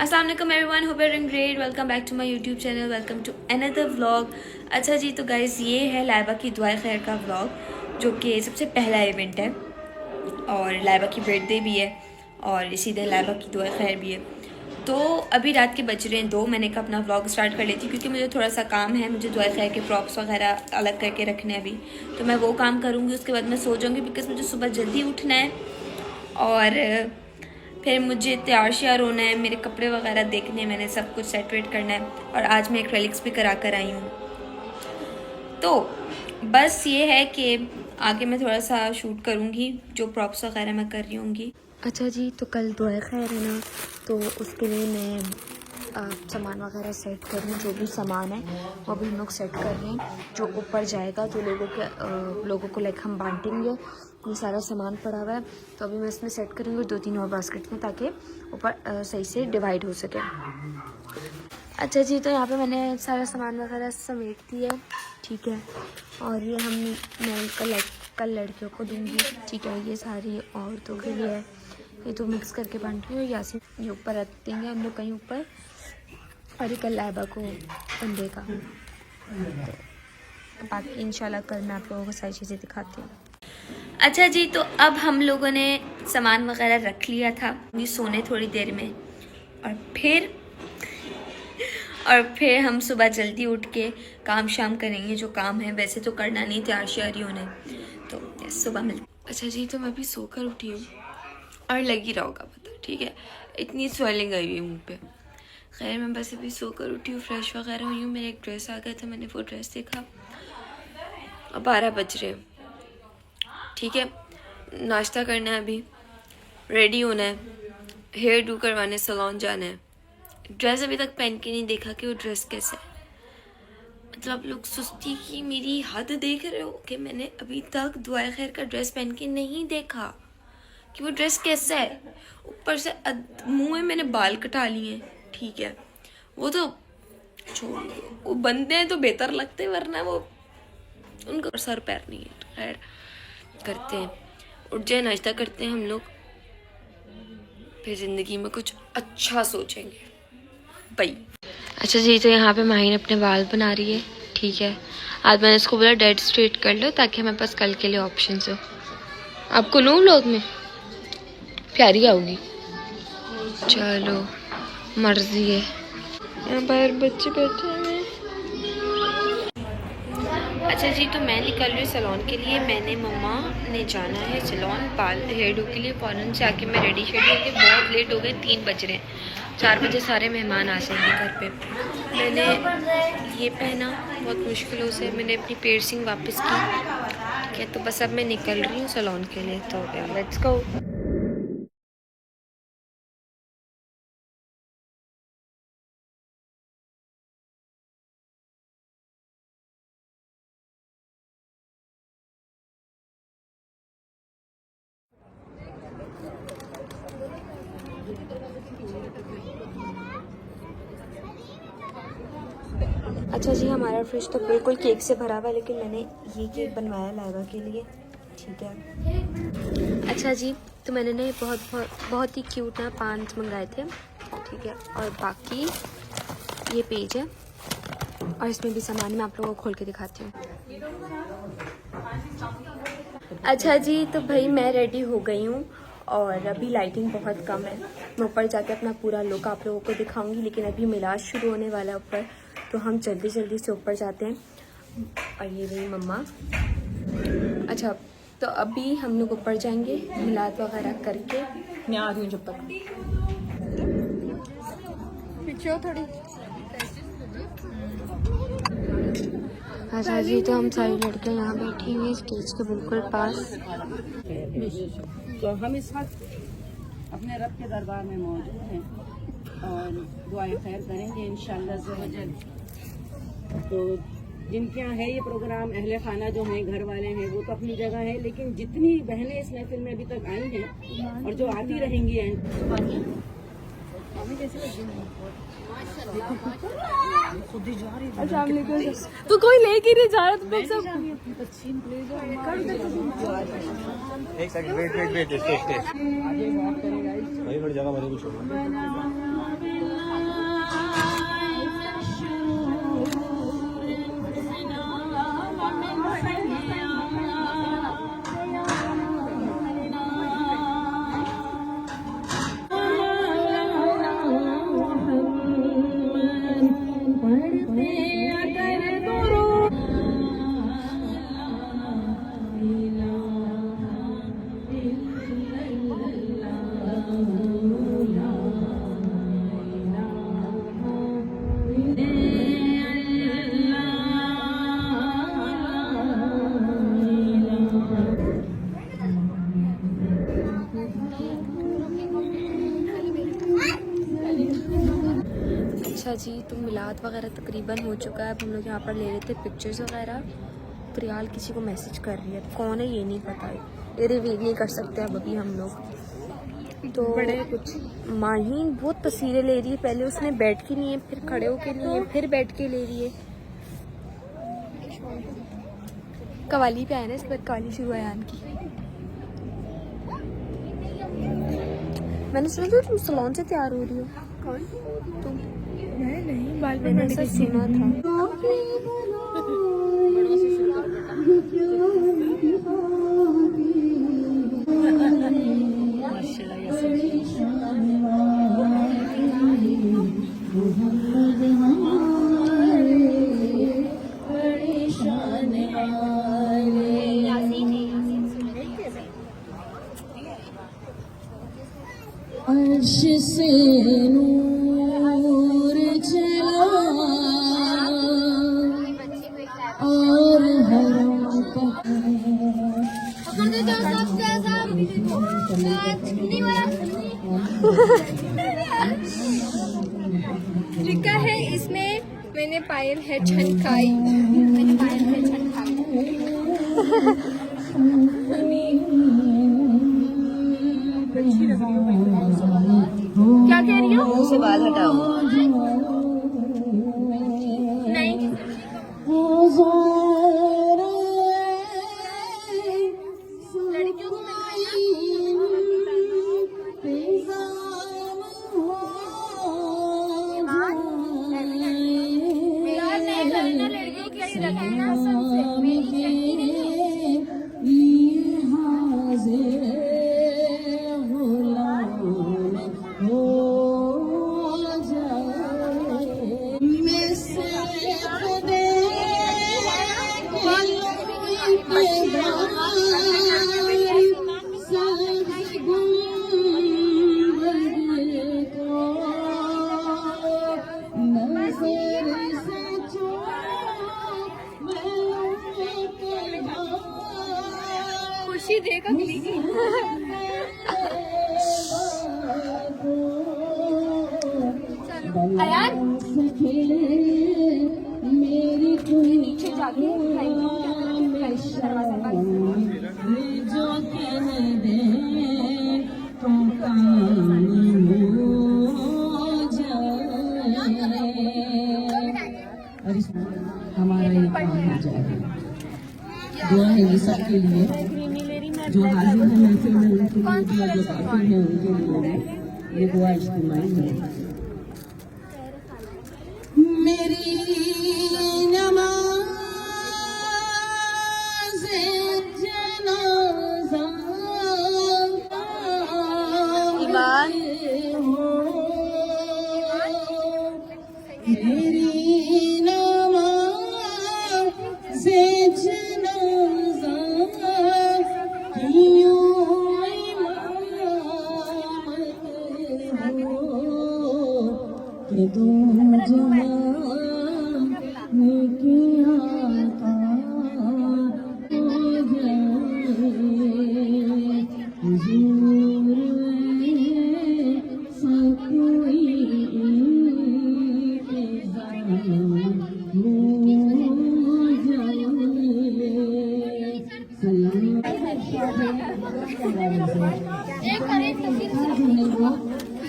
अस्सलाम वालेकुम everyone, hope you are doing great. Welcome back to my YouTube channel, welcome to another vlog. अच्छा जी, तो guys ये है लाइबा की दुआ खैर का व्लॉग, जो कि सबसे पहला इवेंट है और लाइबा की बर्थडे भी है और इसी दिन लाइबा की दुआ खैर भी है। तो अभी रात के बज रहे हैं 2। मैंने कहा अपना व्लॉग स्टार्ट कर लेती हूँ क्योंकि मुझे थोड़ा सा काम है, मुझे दुआ खैर के प्रॉप्स वगैरह अलग करके रखने हैं अभी, तो मैं वो काम करूँगी। उसके बाद मैं सो जाऊँगी बिकॉज मुझे सुबह जल्दी उठना है और फिर मुझे तैयार श्यार होना है, मेरे कपड़े वगैरह देखने, मैंने सब कुछ सेट वेट करना है। और आज मैं एक्रेलिक्स भी करा कर आई हूँ। तो बस ये है कि आगे मैं थोड़ा सा शूट करूँगी, जो प्रॉप्स वगैरह मैं कर रही होंगी। अच्छा जी, तो कल दुआ खैर है ना, तो उसके लिए मैं सामान वगैरह सेट कर रही हूँ। जो भी सामान है वो भी हम लोग सेट कर रहे हैं। जो ऊपर जाएगा, जो लोगों को लाइक हम बांटेंगे, ये सारा सामान पड़ा हुआ है। तो अभी मैं इसमें सेट करूँगी 2-3 और बास्केट में, ताकि ऊपर सही से डिवाइड हो सके। अच्छा जी, तो यहाँ पे मैंने सारा सामान वगैरह समेट दिया, ठीक है। और ये मैं कल लड़कियों को दूँगी, ठीक है। ये सारी औरतों के लिए है, ये तो मिक्स करके बांट रही हूँ। यासिन ये ऊपर रख देंगे हम लोग कहीं ऊपर, और ये कल लाइबा को बंदेगा। तो बाकी इंशाल्लाह कल मैं आप लोगों को सारी चीज़ें दिखाती हूँ। अच्छा जी, तो अब हम लोगों ने सामान वगैरह रख लिया था, ये सोने थोड़ी देर में, और फिर हम सुबह जल्दी उठ के काम शाम करेंगे, जो काम है। वैसे तो करना नहीं, तैयार श्यारी होने, तो सुबह मिलते। अच्छा जी, तो मैं भी सोकर उठी हूँ और लगी रहा होगा पता, ठीक है। इतनी स्वेलिंग आई हुई है मुँह पे। खैर मैं बस अभी सोकर उठी हूँ, फ्रेश वगैरह हुई हूँ। मेरा एक ड्रेस आ गया था, मैंने वो ड्रेस देखा। अब 12 बज रहे हैं, ठीक है। नाश्ता करना है, अभी रेडी होना है, हेयर डू करवाने सैलून जाना है। ड्रेस अभी तक पहन के नहीं देखा कि वो ड्रेस कैसा है। मतलब आप लोग सुस्ती की मेरी हद देख रहे हो कि मैंने अभी तक दुआ खैर का ड्रेस पहन के नहीं देखा कि वो ड्रेस कैसा है। ऊपर से मुंह में मैंने बाल कटा लिए हैं, ठीक है। वो तो छोड़ दो, वो बनते हैं तो बेहतर लगते हैं, वरना वो उनका सर पैर नहीं है। तो खैर करते हैं, उठ जाए, नाश्ता करते हैं हम लोग, फिर ज़िंदगी में कुछ अच्छा सोचेंगे भाई। अच्छा जी, तो यहाँ पे माहिन अपने बाल बना रही है, ठीक है। आज मैंने इसको बोला डेड स्ट्रेट कर लो, ताकि हमारे पास कल के लिए ऑप्शन हो। आपको लूँ व्लॉग में, प्यारी आओगी। चलो मर्जी है। यहाँ पर बच्चे बैठे हैं। अच्छा जी, तो मैं निकल रही हूँ सैलून के लिए। मैंने मम्मा ने जाना है सैलून बाल हेयर डू के लिए। फ़ौरन से आके मैं रेडी शेडी होके, बहुत लेट हो गए, 3 बज रहे हैं। 4 बजे सारे मेहमान आ जाएंगे घर पे। मैंने ये पहना बहुत मुश्किलों से, मैंने अपनी पियर्सिंग वापस की, ठीक है। तो बस अब मैं निकल रही हूँ सैलून के लिए, तो लेट्स गो। अच्छा जी, हमारा फ्रिज तो बिल्कुल केक से भरा हुआ है, लेकिन मैंने ये केक बनवाया लाइबा के लिए, ठीक है। अच्छा जी, तो मैंने ना बहुत ही क्यूट ना पांच मंगाए थे, ठीक है। और बाकी ये पेज है और इसमें भी सामान मैं आप लोगों को खोल के दिखाती हूँ। अच्छा जी, तो भाई मैं रेडी हो गई हूँ और अभी लाइटिंग बहुत कम है। मैं ऊपर जाके अपना पूरा लुक आप लोगों को दिखाऊंगी, लेकिन अभी मिलाद शुरू होने वाला है ऊपर, तो हम जल्दी से ऊपर जाते हैं। और ये रही मम्मा। अच्छा, तो अभी हम लोग ऊपर जाएंगे मिलाद वगैरह करके। मैं आ रही हूँ जब तक। पीछे थोड़ी। अच्छा जी, तो हम सारी लड़कियाँ यहाँ बैठी हुई स्टेज के बिल्कुल पास। तो हम इस वक्त अपने रब के दरबार में मौजूद हैं और दुआएं खैर करेंगे इंशाअल्लाह ज़वजल। तो जिनके यहाँ है ये प्रोग्राम, अहले खाना जो हैं, घर वाले हैं, वो तो अपनी जगह है, लेकिन जितनी बहनें इस महफिल में अभी तक आई हैं और जो आती रहेंगी हैं, तो कोई लेके नहीं जा रहा, तुम लोग सब। एक सेकंड, वेट स्टे भाई, थोड़ी जगह मुझे कुछ अच्छा जी, तो मिलाद वगैरह तकरीबन हो चुका है। अब हम लोग यहाँ पर ले रहे थे पिक्चर्स वगैरह। प्रियाल किसी को मैसेज कर रही है, कौन है ये नहीं पता है, ये रिवील नहीं कर सकते अब अभी हम लोग। तो बड़े कुछ माहीन बहुत तस्वीरें ले रही है, पहले उसने बैठ के लिए, फिर खड़े होके लिए, फिर बैठ के ले रही है। कवाली पे आए ना, इस बार कवाली शुरू है आन की। मैंने सुना था तुम सलोन से तैयार हो रही हो। कौन? तुम? मैं नहीं, बाल मैंने ऐसा सुना था। अर्श से नूर चला और हरम लिखा है इसमें, मैंने पायल है छनकाई, मैंने पायल है छनकाई। क्या कह रही हो? मुंह से बाल हटाओ। नहीं, लड़कियों को खुशी देगा मिलेगी। अयान मेरी नीचे जाके जो कह दे तुम हमारा ये काम हो जाएगा। दुआ है ये सबके लिए जो हाजिर है महफिल में, उनके लिए, जो काफिर है उनके लिए ये दुआ इज्तिमाई है। मेरी नमाज़ जनाज़ा ईमान मेरी नमाज़ जनाज़ा कि तुम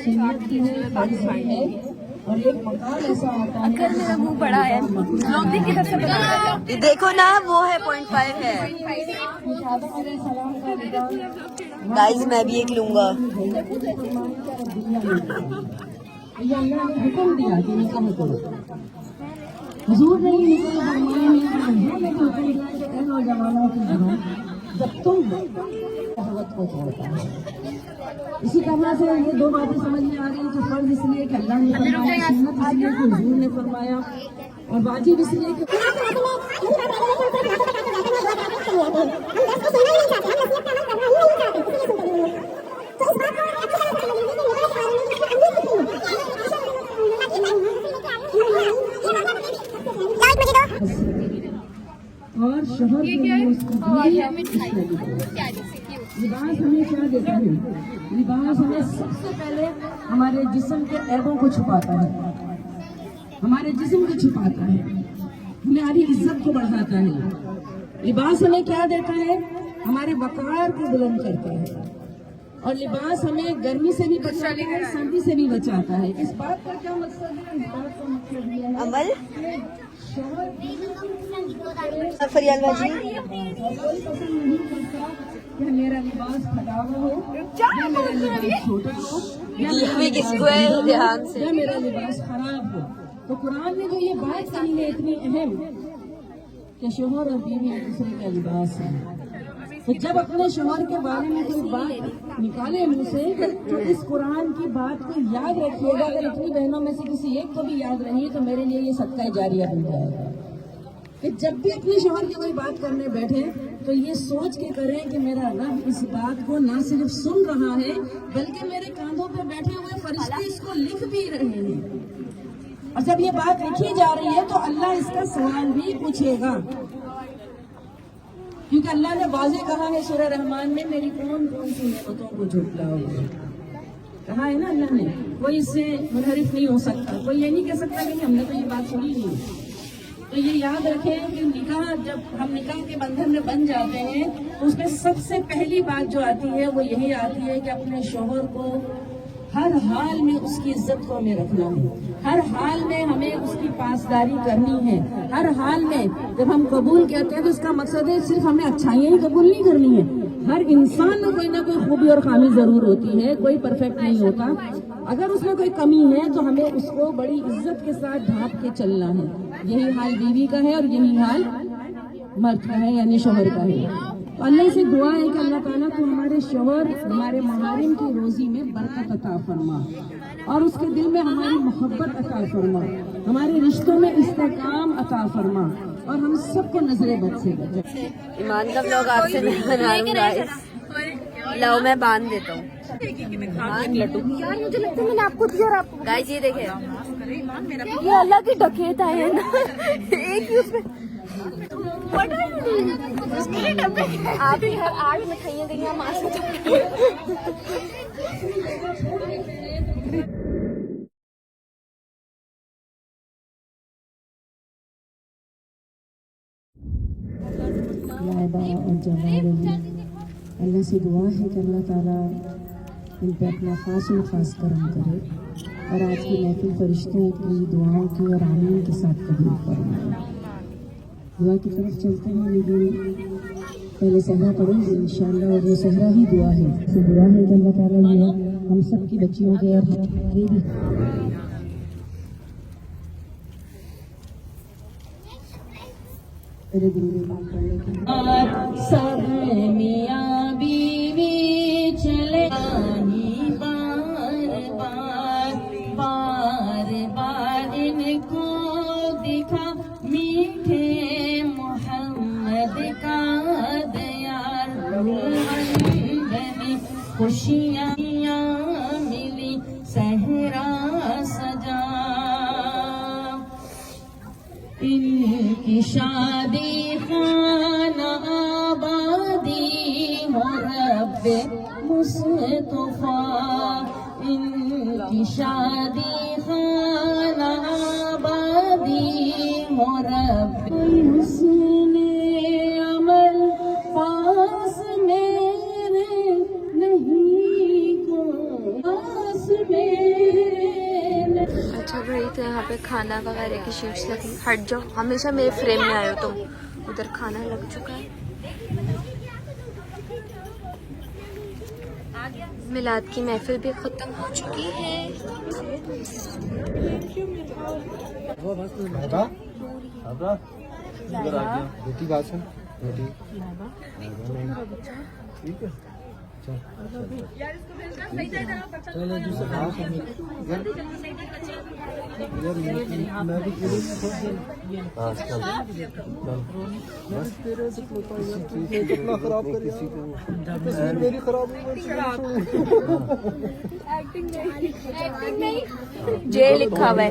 जहाँ किया था हुजूर सा कोई और एक मकान ऐसा होता है। अगर मेरा मुंह बड़ा है, लोग भी किधर से बना ये देखो ना, वो है 0.5 है। गाइस मैं भी एक लूंगा। ये अल्लाह ने हुक्म दिया कि निकाह करो। हुजूर ने निकाह फरमाया जमानों की जब तुम शहवत को छोड़ता है। इसी तरह से ये दो बातें समझ में आ रही हैं कि फर्ज इसलिए कि अल्लाह ने फरमाया, सुन्नत इसलिए कि हुजूर ने फरमाया, और वाजिब इसलिए कि और शोहर लिबास हमें क्या देता है? लिबास हमें सबसे पहले हमारे जिस्म के ऐबों को छुपाता है। हमारे जिस्म को छुपाता है, हमारी इज्जत को बढ़ाता है। लिबास हमें क्या देता है? हमारे वकार को बुलंद करता है। और लिबास हमें गर्मी से भी बचाता है, सर्दी से भी बचाता है। इस बात का क्या मकसद है? इस बात का मकसद ये है अमल और फरियाल बाजी कोई पसंद नहीं करता कि मेरा लिबास फटा हुआ हो, या मेरा लिबास छोटा हो, या मेरा लिबास खराब हो। तो कुरान में जो ये बात कही है इतनी अहम कि शोहर और बीवी एक दूसरे का लिबास है। तो जब अपने शोहर के बारे में कोई बात निकाले मुंह से तो इस कुरान की बात को याद रखिएगा। अगर इतनी बहनों में से किसी एक को भी याद रही तो मेरे लिए ये सदका जारिया बन जाएगा कि जब भी अपने शोहर की कोई बात करने बैठे तो ये सोच के करें कि मेरा रब इस बात को न सिर्फ सुन रहा है बल्कि मेरे कांधों पे बैठे हुए फरिश्ते इसको लिख भी रहे हैं। और जब ये बात लिखी जा रही है तो अल्लाह इसका सवाल भी पूछेगा, क्योंकि अल्लाह ने वाज़ेह कहा है सूरह रहमान में, मेरी कौन कौन सी नेमतों को झुठलाओगे। कहा है ना अल्लाह ने, कोई इससे मुनहरिफ नहीं हो सकता। कोई ये नहीं कह सकता कि हमने तो ये बात सुनी नहीं। तो ये याद रखें कि निकाह, जब हम निकाह के बंधन में बन जाते हैं तो उसमें सबसे पहली बात जो आती है वो यही आती है कि अपने शोहर को हर हाल में उसकी इज्जत को हमें रखना है, हर हाल में हमें उसकी पासदारी करनी है। हर हाल में जब हम कबूल कहते हैं तो इसका मकसद है सिर्फ हमें अच्छाइयाँ ही कबूल नहीं करनी है। हर इंसान में कोई ना कोई खूबी और खामी जरूर होती है, कोई परफेक्ट नहीं होता। अगर उसमें कोई कमी है तो हमें उसको बड़ी इज्जत के साथ ढांप के चलना है। यही हाल बीवी का है और यही हाल मर्द का है, यानी शोहर का है। तो अल्लाह से दुआ है कि अल्लाह ताला को हमारे शोहर, हमारे महारिम की रोजी में बरकत अता फरमा और उसके दिल में हमारी मोहब्बत अता फरमा, हमारे रिश्तों में इस्तेकाम अता फरमा और हम सबको नजरे बद से बचाए। ईमान का व्लॉग आपसे मैं बना रही हूँ गाइस। लो मैं बांध देता हूँ यार, मुझे लगता है मैंने आपको दिया और आप गाइस ये देखे, ये अल्लाह की डकैत आए हैं ना एक ही उसमें आप ही हर 8 मिठाइयाँ देंगे हम आज लाइबा और जवाब अल्लाह से दुआ है कि अल्लाह ताला इन पर अपना खास और ख़ास करम करे और आज की महफिल फरिश्तों की दुआओं की और आमीन के साथ कबूल फरमाए। दुआ की तरफ चलते हैं, लेकिन पहले सहरा पढ़ेंगे इंशाअल्लाह और ये सहरा ही दुआ है। तो दुआ है कि अल्लाह ताला ये हम सब की बच्चियों के और ये भी मेरे दिल में बात करने की सब मियां बीवी चले बार बार बार बार इनको दिखा मीठे मोहम्मद का दयार बनी खुशियाँ मिली सहरा सजा इनकी शादी खाना आबादी हो रब्बे मुस्तफा इनकी शादी खाना आबादी हो रब्बे हुस्ने अमल पास मेरे नहीं को पास मेरे। अच्छा भाई, तो यहाँ पे खाना वगैरह की शीट्स लगी। हट जाओ, हमेशा मेरे फ्रेम में आयो तुम। उधर खाना लग चुका है। मिलाद की महफिल भी खत्म हो चुकी है। रोटी का रोटी ठीक है। चलो खराब कर किसी को मेरी खराब जे लिखा हुआ है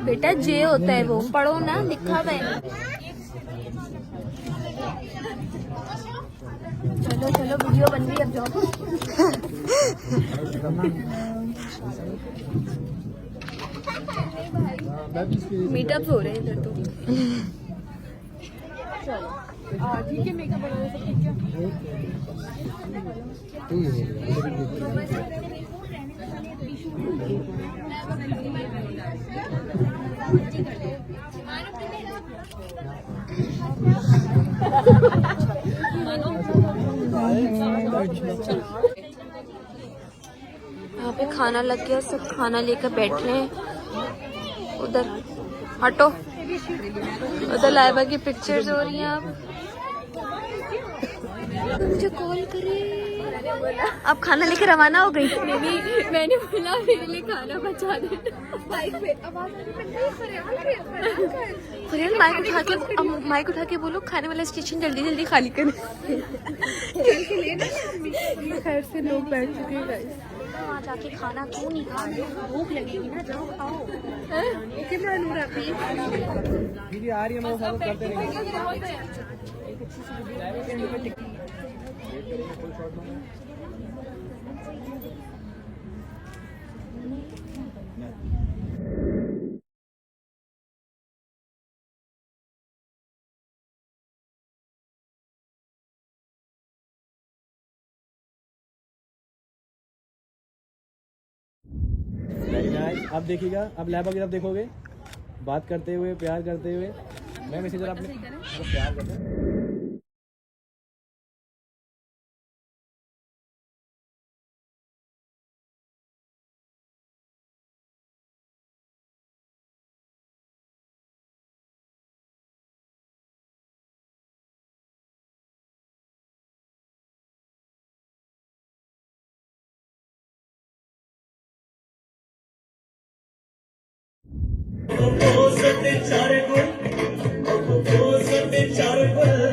बेटा, जे होता है वो पढ़ो ना, लिखा हुआ है। चलो चलो वीडियो बन रही है, अब जाओ। मीटअप हो रहे हैं इधर तो। ठीक है, मेकअप बनाना सब ठीक है। यहाँ पे खाना लग गया, सब खाना लेकर बैठ रहे हैं। उधर हटो, उधर लाइबा की पिक्चर्स हो रही हैं। आप मुझे कॉल करे, अब खाना लेकर रवाना हो गई। मैंने बोला मेरे लिए खाना बचा दे। फरियाल माइक उठा के बोलो खाने वाला स्टेशन जल्दी जल्दी खाली कर। खैर से लोग बैठ चुके हैं गाइस। वहाँ जाके खाना क्यों नहीं खा रहे? भूख लगेगी ना, जाओ खाओ। कितना नूर आती है दीदी आ रही है, मैं फॉलो करते रहेंगे। अब देखिएगा, अब लैबा की तरफ देखोगे, बात करते हुए, प्यार करते हुए। मैम इसी तरह अपने प्यार करते हैं। चार गुल,